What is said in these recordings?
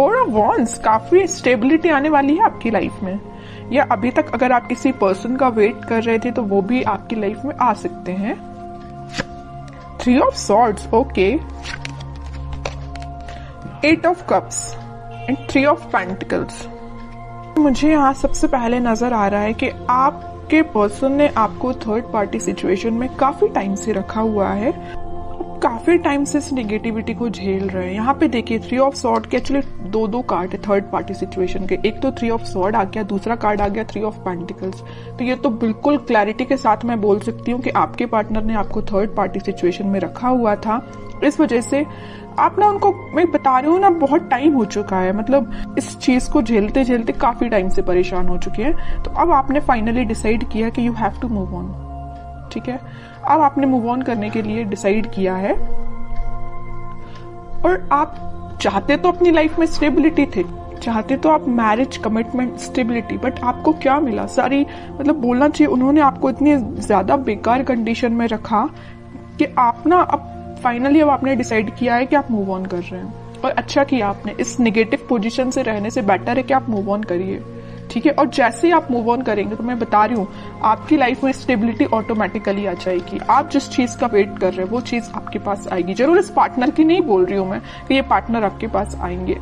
4 of wands, काफी stability आने वाली है आपकी लाइफ में, या अभी तक अगर आप किसी पर्सन का वेट कर रहे थे तो वो भी आपकी लाइफ में आ सकते हैं। 3 of swords, okay. 8 of cups and 3 of pentacles. मुझे यहाँ सबसे पहले नजर आ रहा है कि आपके पर्सन ने आपको थर्ड पार्टी सिचुएशन में काफी टाइम से रखा हुआ है, काफी टाइम से इस नेगेटिविटी को झेल रहे हैं। यहाँ पे देखिए 3 ऑफ सॉर्ड के एक्चुअली दो कार्ड है थर्ड पार्टी सिचुएशन के, एक तो 3 ऑफ सॉर्ड आ गया, दूसरा कार्ड आ गया 3 ऑफ पेंटिकल्स। तो ये तो बिल्कुल क्लैरिटी के साथ मैं बोल सकती हूँ कि आपके पार्टनर ने आपको थर्ड पार्टी सिचुएशन में रखा हुआ था। इस वजह से आप ना उनको, मैं बता रही हूँ ना, बहुत टाइम हो चुका है, मतलब इस चीज को झेलते झेलते काफी टाइम से परेशान हो चुके हैं। तो अब आपने फाइनली डिसाइड किया कि you have to move on, ठीक है। अब आपने मूव ऑन करने के लिए डिसाइड किया है, और आप चाहते तो अपनी लाइफ में स्टेबिलिटी थे, चाहते तो आप मैरिज, कमिटमेंट, स्टेबिलिटी, बट आपको क्या मिला? सारी, मतलब बोलना चाहिए उन्होंने आपको इतनी ज्यादा बेकार कंडीशन में रखा कि आप ना अब फाइनली अब आपने डिसाइड किया है कि आप मूव ऑन कर रहे हैं, और अच्छा किया आपने। इस नेगेटिव पोजीशन से रहने से बेटर है कि आप मूव ऑन करिए, ठीक है। और जैसे ही आप मूव ऑन करेंगे तो मैं बता रही हूँ आपकी लाइफ में स्टेबिलिटी ऑटोमेटिकली आ जाएगी। आप जिस चीज का वेट कर रहे हैं वो चीज आपके पास आएगी। जरूर इस पार्टनर की नहीं बोल रही हूँ मैं कि ये पार्टनर आपके पास आएंगे,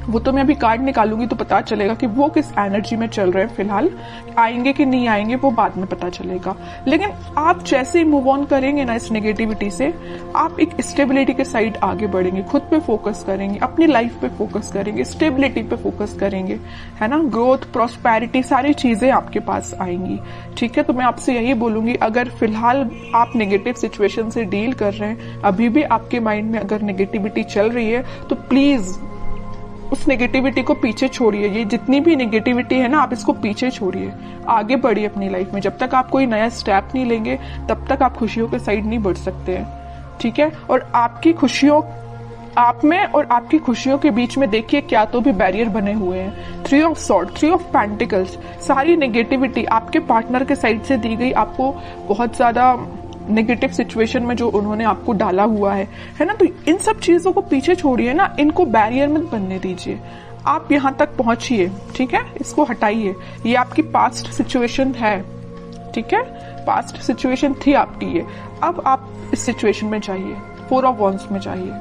वो तो मैं अभी कार्ड निकालूंगी तो पता चलेगा कि वो किस एनर्जी में चल रहे हैं फिलहाल। आएंगे कि नहीं आएंगे वो बाद में पता चलेगा, लेकिन आप जैसे ही मूव ऑन करेंगे ना इस नेगेटिविटी से, आप एक स्टेबिलिटी के साइड आगे बढ़ेंगे, खुद पे फोकस करेंगे, अपनी लाइफ पे फोकस करेंगे, स्टेबिलिटी पे फोकस करेंगे, है ना। ग्रोथ, प्रॉस्पेरिटी, सारी चीजें आपके पास आएंगी, ठीक है। तो मैं आपसे यही बोलूंगी, अगर फिलहाल आप नेगेटिव सिचुएशन से डील कर रहे हैं, अभी भी आपके माइंड में अगर नेगेटिविटी चल रही है, तो प्लीज उस नेगेटिविटी को पीछे छोड़िए। ये जितनी भी नेगेटिविटी है ना, आप इसको पीछे छोड़िए, आगे बढ़िए अपनी लाइफ में। जब तक आप कोई नया स्टेप नहीं लेंगे तब तक आप खुशियों के साइड नहीं बढ़ सकते हैं, ठीक है। और आपकी खुशियों, आप में और आपकी खुशियों के बीच में देखिए क्या तो भी बैरियर बने हुए हैं। 3 ऑफ सॉर्ड, 3 ऑफ पेंटिकल्स, सारी नेगेटिविटी आपके पार्टनर के साइड से दी गई, आपको बहुत ज्यादा नेगेटिव सिचुएशन में जो उन्होंने आपको डाला हुआ है ना। तो इन सब चीजों को पीछे छोड़िए ना, इनको बैरियर मत बनने दीजिए। आप यहाँ तक पहुंचिए, ठीक है, इसको हटाइए। ये आपकी पास्ट सिचुएशन है, ठीक है, पास्ट सिचुएशन थी आपकी ये। अब आप इस सिचुएशन में जाइए, 4 ऑफ वॉन्ड्स में जाइए।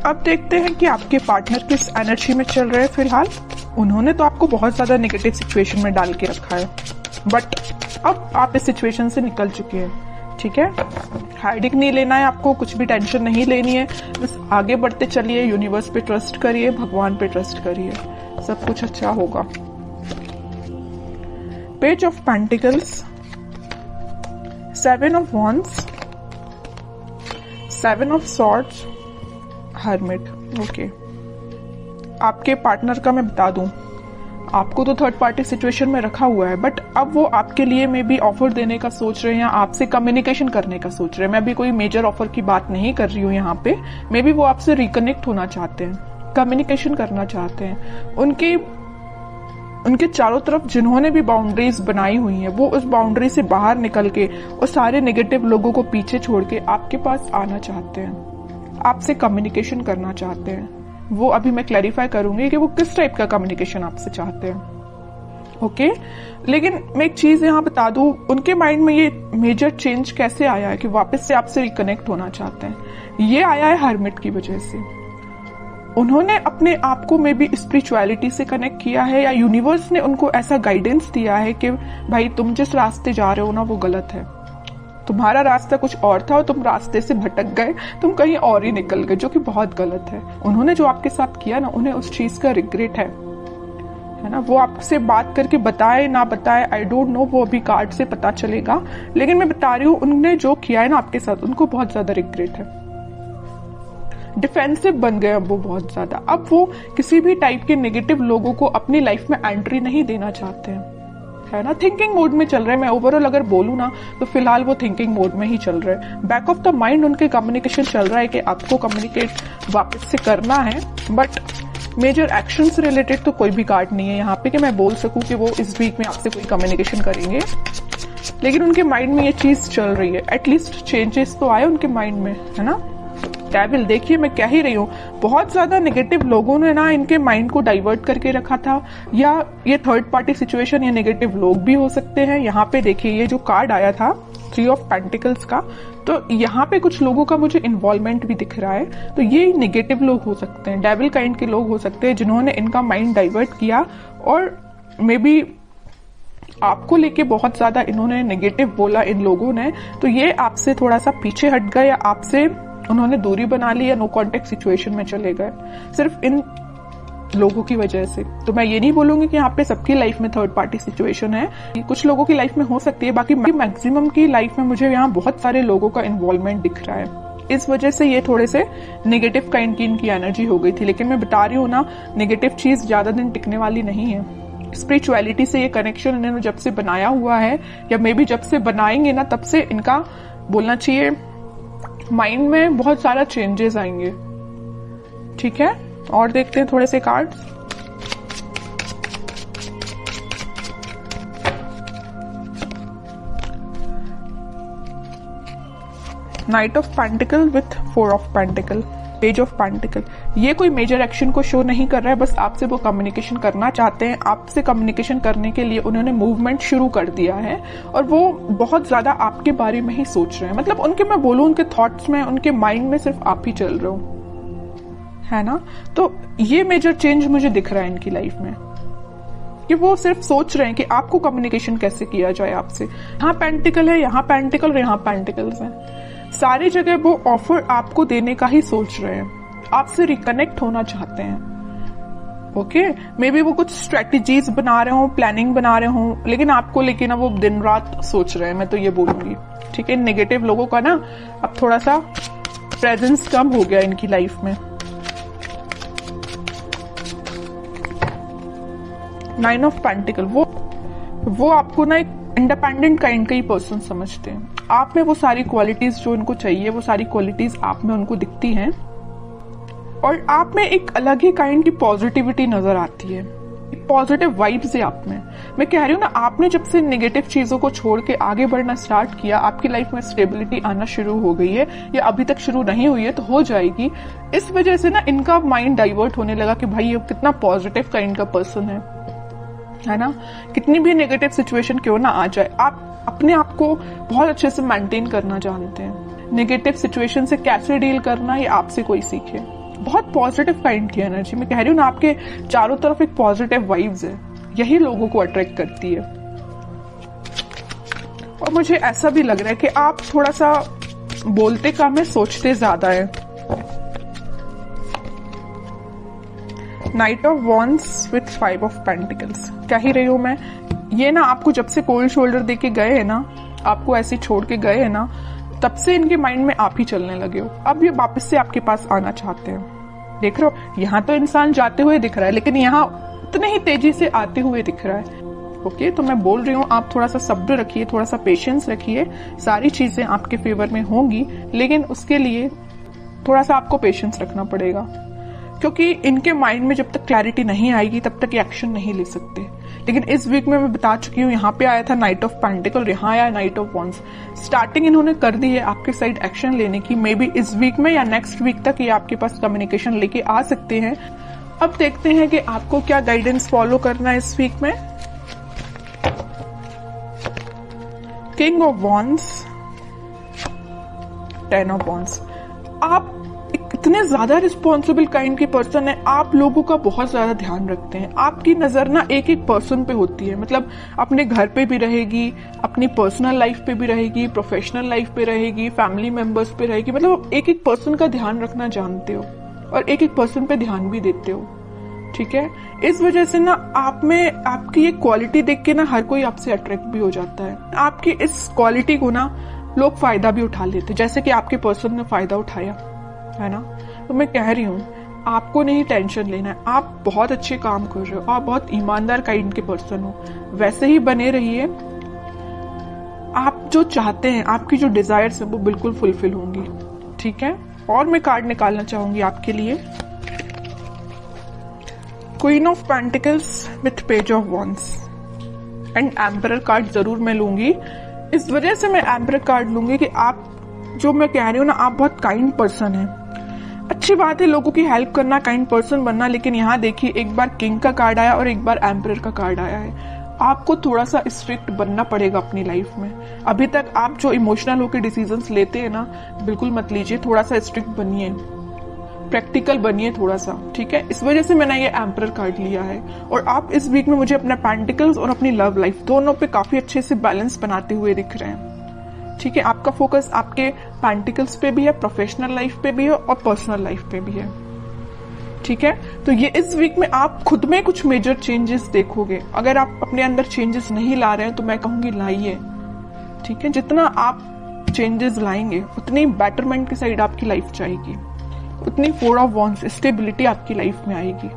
अब देखते हैं कि आपके पार्टनर किस एनर्जी में चल रहे हैं फिलहाल। उन्होंने तो आपको बहुत ज्यादा नेगेटिव सिचुएशन में डाल के रखा है, बट अब आप इस सिचुएशन से निकल चुके हैं, ठीक है। हाइडिंग नहीं लेना है आपको, कुछ भी टेंशन नहीं लेनी है, बस आगे बढ़ते चलिए, यूनिवर्स पे ट्रस्ट करिए, भगवान पे ट्रस्ट करिए, सब कुछ अच्छा होगा। Page of pentacles, 7 of wands, 7 of swords, hermit, okay. आपके पार्टनर का मैं बता दूं, आपको तो थर्ड पार्टी सिचुएशन में रखा हुआ है, बट अब वो आपके लिए में भी ऑफर देने का सोच रहे हैं, या आपसे कम्युनिकेशन करने का सोच रहे हैं। मैं अभी कोई मेजर ऑफर की बात नहीं कर रही हूँ यहाँ पे, मे बी वो आपसे रिकनेक्ट होना चाहते हैं, कम्युनिकेशन करना चाहते हैं। उनके चारों तरफ जिन्होंने भी बाउंड्रीज बनाई हुई हैं, वो उस बाउंड्री से बाहर निकल के और सारे नेगेटिव लोगों को पीछे छोड़ के आपके पास आना चाहते हैं, आपसे कम्युनिकेशन करना चाहते हैं। वो अभी मैं क्लैरिफाई करूंगी कि वो किस टाइप का कम्युनिकेशन आपसे चाहते हैं, ओके। लेकिन मैं एक चीज यहाँ बता दूं, उनके माइंड में ये मेजर चेंज कैसे आया है कि वापस से आपसे रिकनेक्ट होना चाहते हैं। ये आया है हर्मिट की वजह से। उन्होंने अपने आप को मे बी स्पिरिचुअलिटी से कनेक्ट किया है, या यूनिवर्स ने उनको ऐसा गाइडेंस दिया है कि भाई तुम जिस रास्ते जा रहे हो ना वो गलत है, तुम्हारा रास्ता कुछ और था और तुम रास्ते से भटक गए, तुम कहीं और ही निकल गए, जो कि बहुत गलत है। उन्होंने जो आपके साथ किया ना, उन्हें उस चीज का रिग्रेट है ना। वो आपसे बात करके बताए ना बताए, आई डोंट नो, वो अभी कार्ड से पता चलेगा, लेकिन मैं बता रही हूँ उन्होंने जो किया है ना आपके साथ, उनको बहुत ज्यादा रिग्रेट है। डिफेंसिव बन गए अब वो बहुत ज्यादा। अब वो किसी भी टाइप के नेगेटिव लोगों को अपनी लाइफ में एंट्री नहीं देना चाहते हैं, है ना। थिंकिंग मोड में चल रहे हैं। मैं ओवरऑल अगर बोलूं ना तो फिलहाल वो थिंकिंग मोड में ही चल रहे हैं। बैक ऑफ द माइंड उनके कम्युनिकेशन चल रहा है कि आपको कम्युनिकेट वापस से करना है, बट मेजर एक्शन से रिलेटेड तो कोई भी कार्ड नहीं है यहाँ पे कि मैं बोल सकूं कि वो इस वीक में आपसे कोई कम्युनिकेशन करेंगे। लेकिन उनके माइंड में ये चीज चल रही है, एटलीस्ट चेंजेस तो आए उनके माइंड में, है ना। डेविल, देखिए मैं कह ही रही हूँ, बहुत ज्यादा नेगेटिव लोगों ने ना इनके माइंड को डाइवर्ट करके रखा था, या ये थर्ड पार्टी सिचुएशन या नेगेटिव लोग भी हो सकते हैं। यहाँ पे देखिए ये जो कार्ड आया था 3 ऑफ पेंटिकल्स का, तो यहाँ पे कुछ लोगों का मुझे इन्वॉल्वमेंट भी दिख रहा है। तो ये नेगेटिव लोग हो सकते हैं, डेविल काइंड के लोग हो सकते हैं जिन्होंने इनका माइंड डाइवर्ट किया, और मे बी आपको लेके बहुत ज्यादा इन्होंने नेगेटिव बोला इन लोगों ने, तो ये आपसे थोड़ा सा पीछे हट गए, या आपसे उन्होंने दूरी बना ली, या नो कॉन्टेक्ट सिचुएशन में चले गए सिर्फ इन लोगों की वजह से। तो मैं ये नहीं बोलूंगी कि यहाँ पे सबकी लाइफ में थर्ड पार्टी सिचुएशन है, कुछ लोगों की लाइफ में हो सकती है, बाकी मैक्सिमम की लाइफ में मुझे यहाँ बहुत सारे लोगों का इन्वॉल्वमेंट दिख रहा है। इस वजह से ये थोड़े से नेगेटिव काइंड की इनकी एनर्जी हो गई थी। लेकिन मैं बता रही हूँ ना, नेगेटिव चीज ज्यादा दिन टिकने वाली नहीं है। स्पिरिचुअलिटी से ये कनेक्शन इन्होंने जब से बनाया हुआ है, या मे बी जब से बनाएंगे ना, तब से इनका बोलना चाहिए माइंड में बहुत सारा चेंजेस आएंगे। ठीक है, और देखते हैं थोड़े से cards. Night of pentacle with 4 of pentacle, page of pentacle. ये कोई मेजर एक्शन को शो नहीं कर रहा है, बस आपसे वो कम्युनिकेशन करना चाहते हैं। आपसे कम्युनिकेशन करने के लिए उन्होंने मूवमेंट शुरू कर दिया है, और वो बहुत ज्यादा आपके बारे में ही सोच रहे हैं। मतलब उनके, मैं बोलूं, उनके थॉट्स में, उनके माइंड में सिर्फ आप ही चल रहे हो, है ना। तो ये मेजर चेंज मुझे दिख रहा है इनकी लाइफ में, कि वो सिर्फ सोच रहे हैं कि आपको कम्युनिकेशन कैसे किया जाए आपसे। यहाँ पेंटिकल है, यहाँ पेंटिकल और यहाँ पेंटिकल्स है। सारी जगह वो ऑफर आपको देने का ही सोच रहे हैं, आपसे रिकनेक्ट होना चाहते हैं। ओके, मे बी वो कुछ स्ट्रेटेजीज बना रहे हो, प्लानिंग बना रहे हो, लेकिन आपको लेके ना वो दिन रात सोच रहे हैं, मैं तो ये बोलूंगी। ठीक है, नेगेटिव लोगों का ना अब थोड़ा सा प्रेजेंस कम हो गया इनकी लाइफ में। 9 ऑफ पेंटिकल, वो आपको ना एक इंडिपेंडेंट काइंड का ही पर्सन समझते हैं। आप में वो सारी क्वालिटीज जो उनको चाहिए, वो सारी क्वालिटीज आप में उनको दिखती हैं, और आप में एक अलग ही काइंड की पॉजिटिविटी नजर आती है, पॉजिटिव वाइब्स है आप में। मैं कह रही हूँ ना, आपने जब से नेगेटिव चीजों को छोड़ के आगे बढ़ना स्टार्ट किया, आपकी लाइफ में स्टेबिलिटी आना शुरू हो गई है, या अभी तक शुरू नहीं हुई है तो हो जाएगी। इस वजह से ना इनका माइंड डाइवर्ट होने लगा कि भाई ये कितना पॉजिटिव काइंड का पर्सन है ना। कितनी भी नेगेटिव सिचुएशन क्यों ना आ जाए, आप अपने आप को बहुत अच्छे से मेंटेन करना जानते हैं। नेगेटिव सिचुएशन से कैसे डील करना, ये आपसे कोई सीखे। बहुत पॉजिटिव काइंड की एनर्जी, मैं कह रही हूँ ना, आपके चारों तरफ एक पॉजिटिव वाइब्स है, यही लोगों को अट्रैक्ट करती है। और मुझे ऐसा भी लग रहा है कि आप थोड़ा सा बोलते कम है, सोचते ज्यादा है। Night of wands with 5 of pentacles, कह ही रही हूं मैं, ये ना आपको जब से कोल्ड शोल्डर देके गए हैं ना, आपको ऐसे छोड़ के गए हैं ना, तब से इनके माइंड में आप ही चलने लगे हो। अब ये वापस से आपके पास आना चाहते हैं। देख रहे हो, यहाँ तो इंसान जाते हुए दिख रहा है, लेकिन यहाँ उतने ही तेजी से आते हुए दिख रहा है। ओके, तो मैं बोल रही हूँ, आप थोड़ा सा सब्र रखिए, थोड़ा सा पेशेंस रखिए, सारी चीजें आपके फेवर में होंगी, लेकिन उसके लिए थोड़ा सा आपको पेशेंस रखना पड़ेगा, क्योंकि इनके माइंड में जब तक क्लैरिटी नहीं आएगी तब तक एक्शन नहीं ले सकते। लेकिन इस वीक में मैं बता चुकी हूँ, यहाँ पे आया था नाइट ऑफ पेंटिकल, यहाँ आया नाइट ऑफ वॉन्ड्स। स्टार्टिंग इन्होंने कर दी है आपके साइड एक्शन लेने की। मे बी इस वीक में या नेक्स्ट वीक तक ये आपके पास कम्युनिकेशन लेके आ सकते हैं। अब देखते हैं कि आपको क्या गाइडेंस फॉलो करना है इस वीक में। King of wands, 10 of wands. आप इतने ज्यादा रिस्पॉन्सिबल काइंड के पर्सन है, आप लोगों का बहुत ज्यादा ध्यान रखते हैं। आपकी नजर ना एक एक पर्सन पे होती है, मतलब अपने घर पे भी रहेगी, अपनी पर्सनल लाइफ पे भी रहेगी, प्रोफेशनल लाइफ पे रहेगी, फैमिली मेंबर्स पे रहेगी। मतलब आप एक एक पर्सन का ध्यान रखना जानते हो और एक एक पर्सन पे ध्यान भी देते हो। ठीक है, इस वजह से ना आप में आपकी ये क्वालिटी देख के ना हर कोई आपसे अट्रैक्ट भी हो जाता है। आपकी इस क्वालिटी को ना लोग फायदा भी उठा लेते, जैसे कि आपके पर्सन ने फायदा उठाया है ना। तो मैं कह रही हूँ, आपको नहीं टेंशन लेना है, आप बहुत अच्छे काम कर रहे हो, आप बहुत ईमानदार काइंड के पर्सन हो, वैसे ही बने रहिए। आप जो चाहते हैं, आपकी जो डिजायर्स है वो बिल्कुल फुलफिल होंगी। ठीक है, और मैं कार्ड निकालना चाहूंगी आपके लिए, queen of pentacles with page of wands and emperor card जरूर मैं लूंगी। इस वजह से मैं एम्परर कार्ड लूंगी कि आप, जो मैं कह रही हूँ ना, आप बहुत काइंड पर्सन हैं। अच्छी बात है लोगों की हेल्प करना, काइंड पर्सन बनना, लेकिन यहाँ देखिए एक बार किंग का कार्ड आया और एक बार एम्परर का कार्ड आया है। आपको थोड़ा सा स्ट्रिक्ट बनना पड़ेगा अपनी लाइफ में। अभी तक आप जो इमोशनल होकर डिसीजंस लेते हैं ना, बिल्कुल मत लीजिए, थोड़ा सा स्ट्रिक्ट बनिए, प्रैक्टिकल बनिए थोड़ा सा, ठीक है। इस वजह से मैंने ये एम्परर कार्ड लिया है। और आप इस वीक में मुझे अपना पेंटिकल्स और अपनी लव लाइफ दोनों पे काफी अच्छे से बैलेंस बनाते हुए दिख रहे हैं, ठीक है। आपका फोकस आपके पेंटिकल्स पे भी है, प्रोफेशनल लाइफ पे भी है और पर्सनल लाइफ पे भी है, ठीक है। तो ये इस वीक में आप खुद में कुछ मेजर चेंजेस देखोगे। अगर आप अपने अंदर चेंजेस नहीं ला रहे हैं तो मैं कहूंगी लाइए, ठीक है। जितना आप चेंजेस लाएंगे उतनी बेटरमेंट की साइड आपकी लाइफ जाएगी, उतनी 4 ऑफ वॉन्ड्स स्टेबिलिटी आपकी लाइफ में आएगी।